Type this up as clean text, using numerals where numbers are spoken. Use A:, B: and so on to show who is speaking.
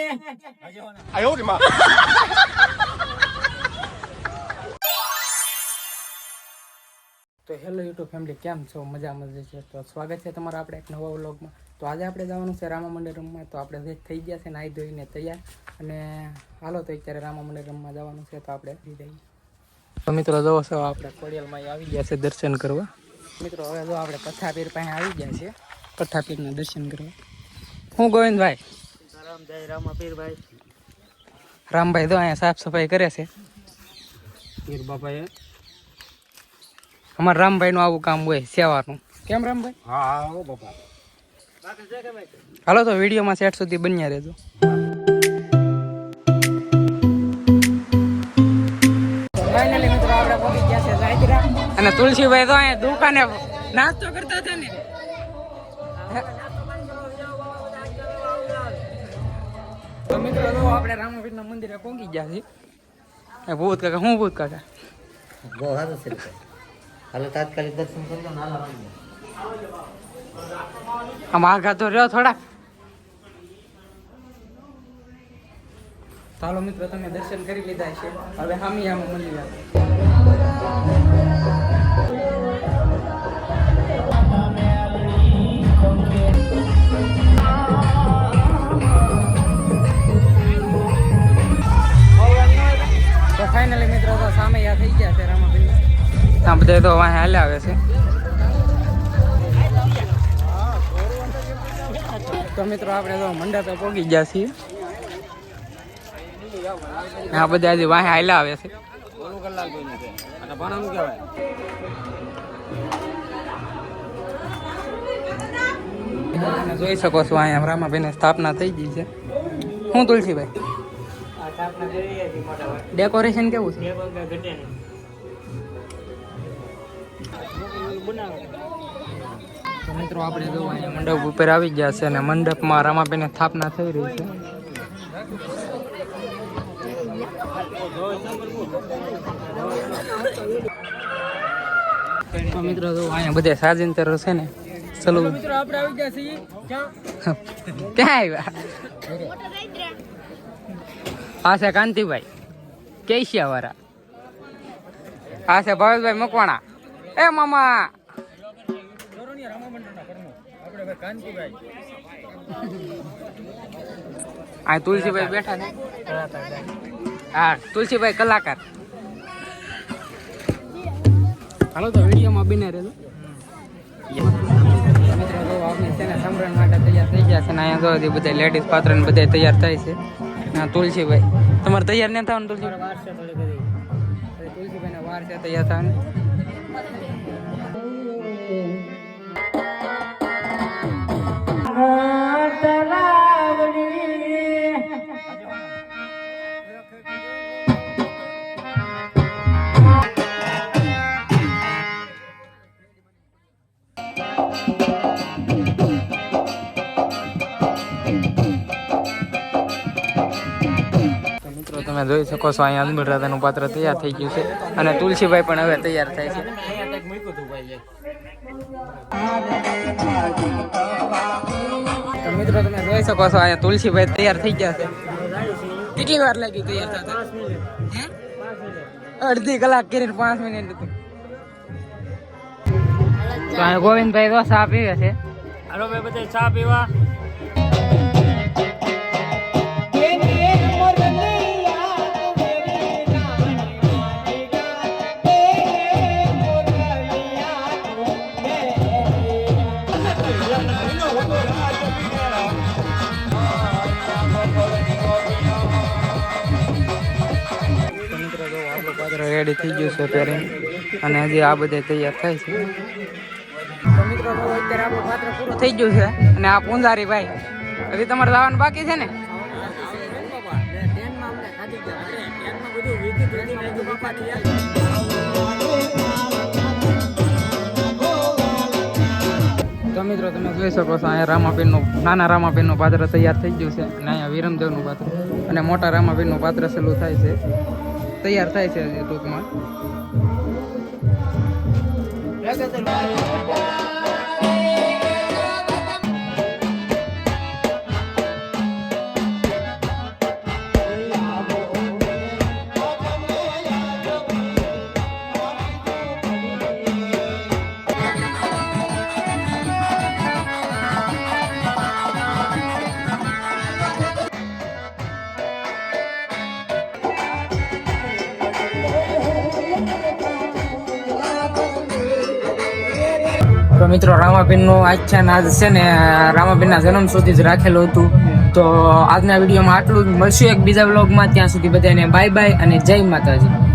A: 哎呦我的妈！
B: તો hello YouTube family, કેમ છો? મજા છે. તો સ્વાગત છે તમારા આપણે એક નવા વ્લોગમાં. તો આજે આપણે જવાનું છે રામા મંદિર રમવા. તો આપણે થઈ ગયા છે નાહી ધોઈને તૈયાર, અને હાલો તો અત્યારે રામા મંદિર રમવા જવાનું છે. તો આપણે જઈએ. તો મિત્રો જોવો છો, આપણે ખોડિયાલમાં આવી ગયા છે દર્શન કરવા. મિત્રો હવે જો આપણે કથાપીર પાસે આવી ગયા છે, કથાપીરના દર્શન કરવા. હું ગોવિંદભાઈ રામાપીરભાઈ રામભાઈ તો અહીંયા સાફ સફાઈ કરે છે. પીર બાપાએ અમારા રામભાઈ નું આવું કામ હોય સેવાનું. કેમ રામભાઈ?
A: હા બાપા.
B: હાલો તો વિડીયોમાં સેટ સુધી બન્યા રહેજો. ફાઇનલી મિત્રો આપણે પહોંચી ગયા છે જાયત્રા, અને તુલસીભાઈ તો અહીંયા દુકાને નાસ્તો કરતા હતા ને. તો મિત્રો જો આપણે રામાપીરના મંદિરે પહોંચી ગયા છીએ. ભૂત કાકા, હું ભૂત કાકા?
C: બહુ સારું છે. હાલો તાત્કાલિક દર્શન કરી લો.
B: આમ આગા તો રહ્યો થોડાક. ચાલો મિત્રો, તમે દર્શન કરી લીધા છે. હવે હામી આમ મંદિર તો ફાઇનલી મિત્રો તો સામે યાદ થઈ ગયા છે રામાપીર. આ બધા તો વાહ હાલે આવે છે. તો મિત્રો આપણે તો મંડપે પહોંચી ગયા છીએ. આ બધા હજી વાહ હાલે આવે છે. જોઈ શકો છો અહીંયા રામાભાઈની સ્થાપના થઈ ગઈ છે. હું તુલસીભાઈ ડેકોરેશન કેવું છે? તો મિત્રો આપણે જો અહીંયા મંડપ ઉપર આવી ગયા છે, અને મંડપમાં રામાબેનની સ્થાપના થઈ રહી છે. તો મિત્રો જો અહીંયા બધે સાજિંતર છે ને. ચલો મિત્રો આપણે આવી ગયા છીએ. ક્યાં આવ્યા? આ છે કાંતિભાઈ કેશિયા વાળા. આ છે ભાવેશભાઈ મકવાણા. એ મામા આ તુલસીભાઈ બેઠા છે. હા, તુલસીભાઈ કલાકાર. હાલો તો વિડીયોમાં બને રહેજો. મિત્રો જો આપણે છે ને સમરણ માટે તૈયાર થઈ ગયા છે, ને અહીંયા જો બધા લેડીઝ પાત્ર ને બધા તૈયાર થાય છે. હા તુલસીભાઈ, તમારે તૈયાર નહીં થવાનું? તુલસીભાઈ ના વાર છે તૈયાર થવાનું. તમે જોઈ શકો છો અહીંયા અનબુલ રાધાનું પાત્ર તૈયાર થઈ ગયું છે, અને તુલસીભાઈ પણ હવે તૈયાર થાય છે. તો મિત્રો તમે જોઈ શકો છો અહીંયા તુલસીભાઈ તૈયાર થઈ ગયા છે. કેટલી વાર લાગી તૈયાર થતા? અડધી કલાક કરીને 5 મિનિટ હતી. તો અહીંયા ગોવિંદભાઈ તો ચા પીવે છે. હાલો ભાઈ બધા ચા પીવા. રેડી થઈ ગયું છે અત્યારે, અને હજી આ બધે તૈયાર થાય છે. તો મિત્રો અત્યારે આપણું પાત્ર પૂરું થઈ ગયું છે, અને આ પૂંજારી ભાઈ હજી તમારે જવાનું બાકી છે ને? તો મિત્રો તમે જોઈ શકો છો અહીંયા રામાપીરનું, નાના રામાપીરનું પાત્ર તૈયાર થઈ ગયું છે, અને અહીંયા વિરમદેવનું પાત્ર અને મોટા રામાપીરનું પાત્ર ચાલુ થાય છે, તૈયાર થાય છે ટૂંકમાં. તો મિત્રો રામાપીરનું આખ્યાન આજ છે ને રામાપીરના જન્મ સુધી જ રાખેલું હતું. તો આજના વિડીયોમાં આટલું જ. મળશું એક બીજા વ્લોગમાં. ત્યાં સુધી બધાને બાય બાય અને જય માતાજી.